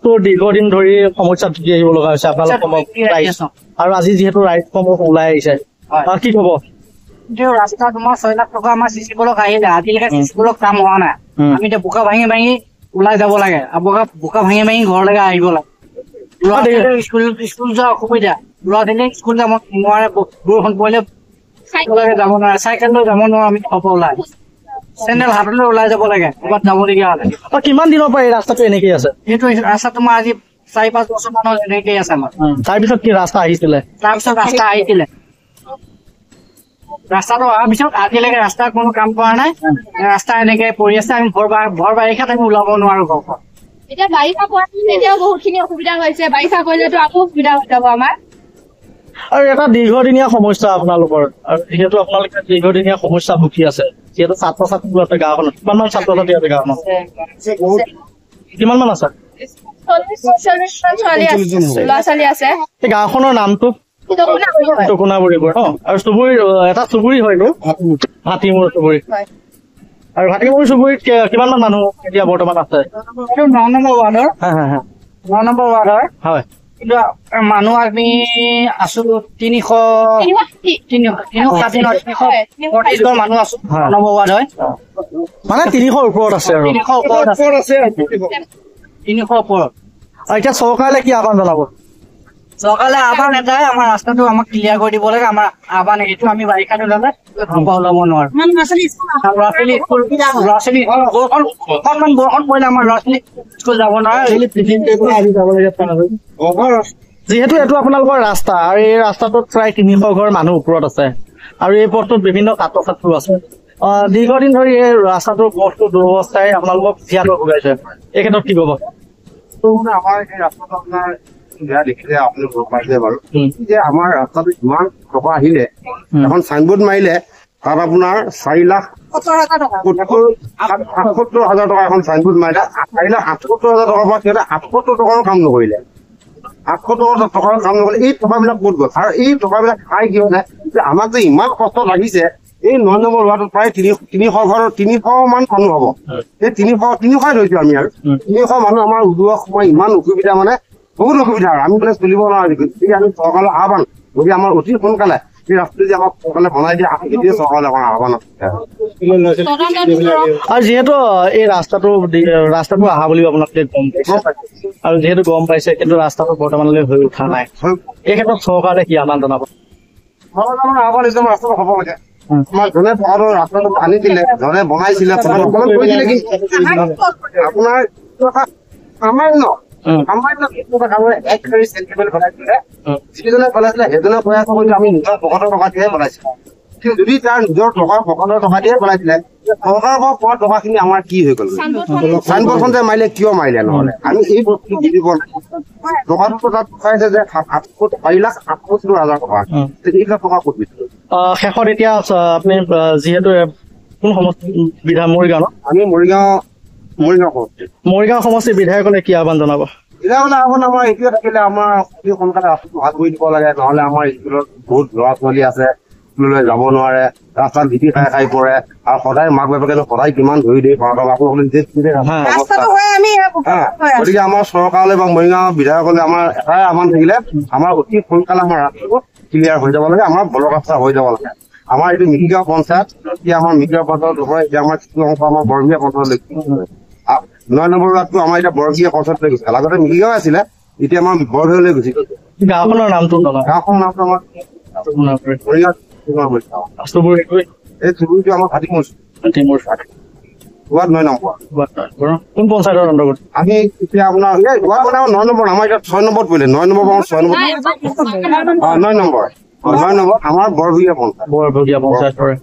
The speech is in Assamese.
ৰাস্তাটো দীৰ্ঘদিন ধৰি সমস্যাত ভুগি আহিব লগা হৈছে আপোনালোকৰ আৰু আজি যিহেতু ৰাইজসমূহ ওলাই আহিছে কি কব ৰাস্তা তোমাৰ 6 লাখ টকা আমাৰ চিচি ব্লক আহিলে আজিলৈকে চিচি ব্লক কাম হোৱা নাই আমি এতিয়া বোকা ভাঙি ভাঙি ওলাই যাব লাগে বোকা ভাঙি ভাঙি ঘৰলৈকে আহিব লাগে স্কুল যোৱা অসুবিধা ল'ৰা-ছোৱালী স্কুল যাব নোৱাৰে বৰষুণ পৰিলে যাব নোৱাৰে চাইকেল লৈ যাব নোৱাৰে আমি ঘৰৰ পৰা ওলাই চেণ্ডেল হাতলৈ ওলাই যাব লাগে ক'ৰবাত যাবলগীয়া হ'লে কিমান দিনৰ পৰা এই ৰাস্তাটো এনেকেই আছে সেইটো ৰাস্তা তোমাৰ আজি 4-5 বছৰ মানৰ এনেকেই আছে আমাৰ তাৰপিছত কি ৰাস্তা আহিছিলে ৰাস্তাটো অহাৰ পিছত আজিলৈকে ৰাস্তাৰ কোনো কাম কৰা নাই ৰাস্তা এনেকে পৰি আছে আমি ভৰ বাৰিষাত আমি ওলাব নোৱাৰো ঘৰখন এতিয়া বাৰিষা পৰাটো এতিয়াও বহুতখিনি অসুবিধা হৈছে বাৰিষা কৰিলেতো আকৌ অসুবিধা হৈ যাব আমাৰ আৰু এটা দীৰ্ঘদিনীয়া সমস্যা আপোনালোকৰ আৰু যিহেতু আপোনালোকে দীৰ্ঘদিনীয়া সমস্যা ভুগি আছে যিহেতু ছাত্ৰ ছাত্ৰী আছে গাঁওখনত কিমানমান ছাত্ৰ ছাত্ৰী আছে গাঁওখনত কিমানমান আছে 40-40 ল'ৰা-ছোৱালী আছে এই গাঁওখনৰ নামটো টকুনাবুৰী আৰু চুবুৰী এটা চুবুৰী হয়তো হাতীমূৰ চুবুৰী আৰু হাতীমূৰ চুবুৰীত কিমানমান মানুহ এতিয়া বৰ্তমান আছে 9 নম্বৰ ৱাৰ্ডৰ 9 নম্বৰ ৱাৰ্ডৰ হয় কিন্তু মানুহ আমি আছো 340 মানুহ আছো 9 নম্বৰ ৱাৰ্ড হয় মানে 300 ওপৰত আছে আৰু 300 ওপৰত আৰু এতিয়া চৰকাৰলৈ কি আহ্বান জনাব চৰকাৰলৈ আহ্বান এটাই আমাৰ ৰাস্তাটো আমাক ক্লিয়াৰ কৰি দিব লাগে আমাৰ আহ্বান এইটো আমি বাৰিষাত ওলালে ওলাব নোৱাৰো ল'ৰা-ছোৱালী অকণমান বৰষুণ পৰিলে আমাৰ ল'ৰা-ছোৱালী স্কুল যাব নোৱাৰে যিহেতু এইটো আপোনালোকৰ ৰাস্তা আৰু এই ৰাস্তাটোত প্ৰায় 300 ঘৰ মানুহ ওপৰত আছে আৰু এই পথটোত বিভিন্ন ছাত্ৰ ছাত্ৰীও আছে দীৰ্ঘদিন ধৰি এই ৰাস্তাটোৰ পথটো দুৰৱস্থাই আপোনালোকক জীয়াটো ভোগাইছে এই ক্ষেত্ৰত কি ক'ব আমাৰ এই ৰাস্তাটো আপোনাৰ দেখিলে আপুনি গম পাইছে বাৰু যে আমাৰ ৰাস্তাটো ইমান টকা আহিলে এখন চাইনবোৰ্ড মাৰিলে তাত আপোনাৰ 4,78,000 টকা এখন চাইনবোৰ্ড মাৰিলে 4,78,000 টকাৰ পৰা সিহঁতে 78 টকাৰো কাম নকৰিলে 78 টকাৰ কাম নকৰিলে এই টকাবিলাক ক'ত গ'ল আৰু এই টকাবিলাক খাই কি হয় যে আমাক যে ইমান কষ্ট লাগিছে এই 9 নম্বৰ ৱাৰ্ডত প্ৰায় 300 ঘৰৰ 300 মান মানুহ হ'ব এই 300 ধৰিছো আমি আৰু 300 মানুহ আমাৰ উদোৱা সময় ইমান অসুবিধা মানে বহুত অসুবিধা আমি মানে চলিব নোৱাৰো গতিকে আমি চৰকাৰলৈ আহ্বান যদি আমাৰ অতি সোনকালে এই ৰাস্তাটো যে আমাক সোনকালে বনাই দিয়ে আমি এতিয়া চৰকাৰলৈ আমাৰ আহ্বান আৰু যিহেতু এই ৰাস্তাটো অহা বুলি আপোনালোকে গম পাইছে আৰু যিহেতু গম পাইছে কিন্তু ৰাস্তাটো বৰ্তমানলৈ হৈ উঠা নাই এই ক্ষেত্ৰত চৰকাৰে কি আহ্বান জনাব আহ্বান একদম ৰাস্তাটো হ'ব লাগে আমাৰ জনে পকাৰৰ ৰাস্তাটো আনি দিলে জনে বনাইছিলে কৰিছিলে কি আপোনাৰ আমাৰ ন যিজনে বনাইছিলে সেইজনে প্ৰয়াস কৰিলে আমি নিজৰ পকেটৰ টকা দিয়ে বনাইছিলো কিন্তু যদি তাৰ নিজৰ পকেটৰ টকা দিয়ে বনাইছিলে চৰকাৰৰ পৰা পোৱা টকাখিনি আমাৰ কি হৈ গ'ল চাইনবোৰ্ডখনতে মাৰিলে কিয় মাৰিলে নহ'লে আমি এই বস্তুটো বুজিব টকাটো তাত পাইছে যে 4,78,000 টকা এইবিলাক টকা ক'ত দিছিল শেষত এতিয়া আপুনি যিহেতু কোন সমষ্টি মৰিগাঁও আমি মৰিগাঁও সমষ্টিৰ বিধায়কলে কি আহ্বান জনাব এতিয়া মানে আমাৰ এইটোৱে থাকিলে আমাৰ অতি সোনকালে ৰাস্তাটো ভাল কৰি দিব লাগে নহ'লে আমাৰ স্কুলত বহুত ল'ৰা-ছোৱালী আছে স্কুললৈ যাব নোৱাৰে ৰাস্তাত ভিটি খাই পৰে আৰু সদায় মাক বাপেকে সদায় কিমান ধৰি দিয়ে গতিকে আমাৰ চৰকাৰলৈ বা মৰিগাঁও বিধায়কলে আমাৰ এটাই আহ্বান থাকিলে আমাৰ অতি সোনকালে আমাৰ ৰাস্তাটো ক্লিয়াৰ হৈ যাব লাগে আমাৰ ব্লক ৰাস্তা হৈ যাব লাগে আমাৰ এইটো মিকিগাঁও পঞ্চায়ত এতিয়া আমাৰ মিকিগাঁও পঞ্চায়ত নহয় এতিয়া আমাৰ কিছু অংশ আমাৰ বৰবিয়া পঞ্চায়ত 9 নম্বৰ ৱাৰ্ডটো আমাৰ এতিয়া বৰবিয়া পঞ্চায়ত লৈ গৈছে আগতে মিকিগাঁও আছিলে এতিয়া আমাৰ বৰবিয়ালৈ গুচি গৈছে গাঁওখনৰ নামটো আমাৰ এই চুবুৰীটো আমাৰ হাতীমূৰ ৱাৰ্ড 9 নম্বৰ কোন পঞ্চায়তৰ অন্তৰ্গত আমি এতিয়া আপোনাৰ ৱাৰ্ড মানে 9 নম্বৰ আমাৰ এতিয়া 6 নম্বৰত পৰিলে 9 নম্বৰ 6 নম্বৰ 9 নম্বৰ আমাৰ বৰবিয়া পঞ্চায়ত পৰে